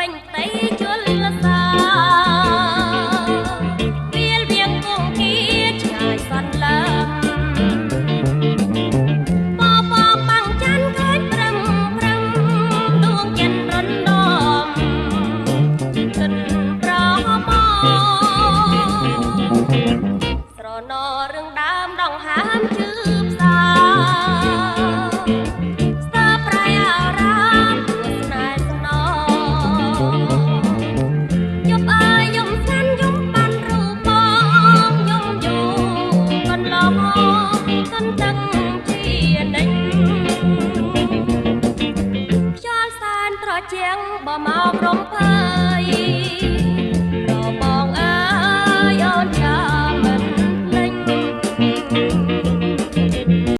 ពេញដីជលសាវាលវាងគង់គៀឆ្ងាយសន្លឹមបបបាំងច័ន្ទឃើញប្រឹងប្រឹងដួងចិត្តរំដំគិនប្រហមស្រណរឿងដើមដងហាមជឿផ្សាស្ទើរប្រៃអារាមស្នេហ៍ស្នយប់អើយយំស្ងាត់យំបានរូបបងយំយូកន្លងកន្ទឹងជានិញខ្យល់សែនត្រជាំងបើមករំភើយ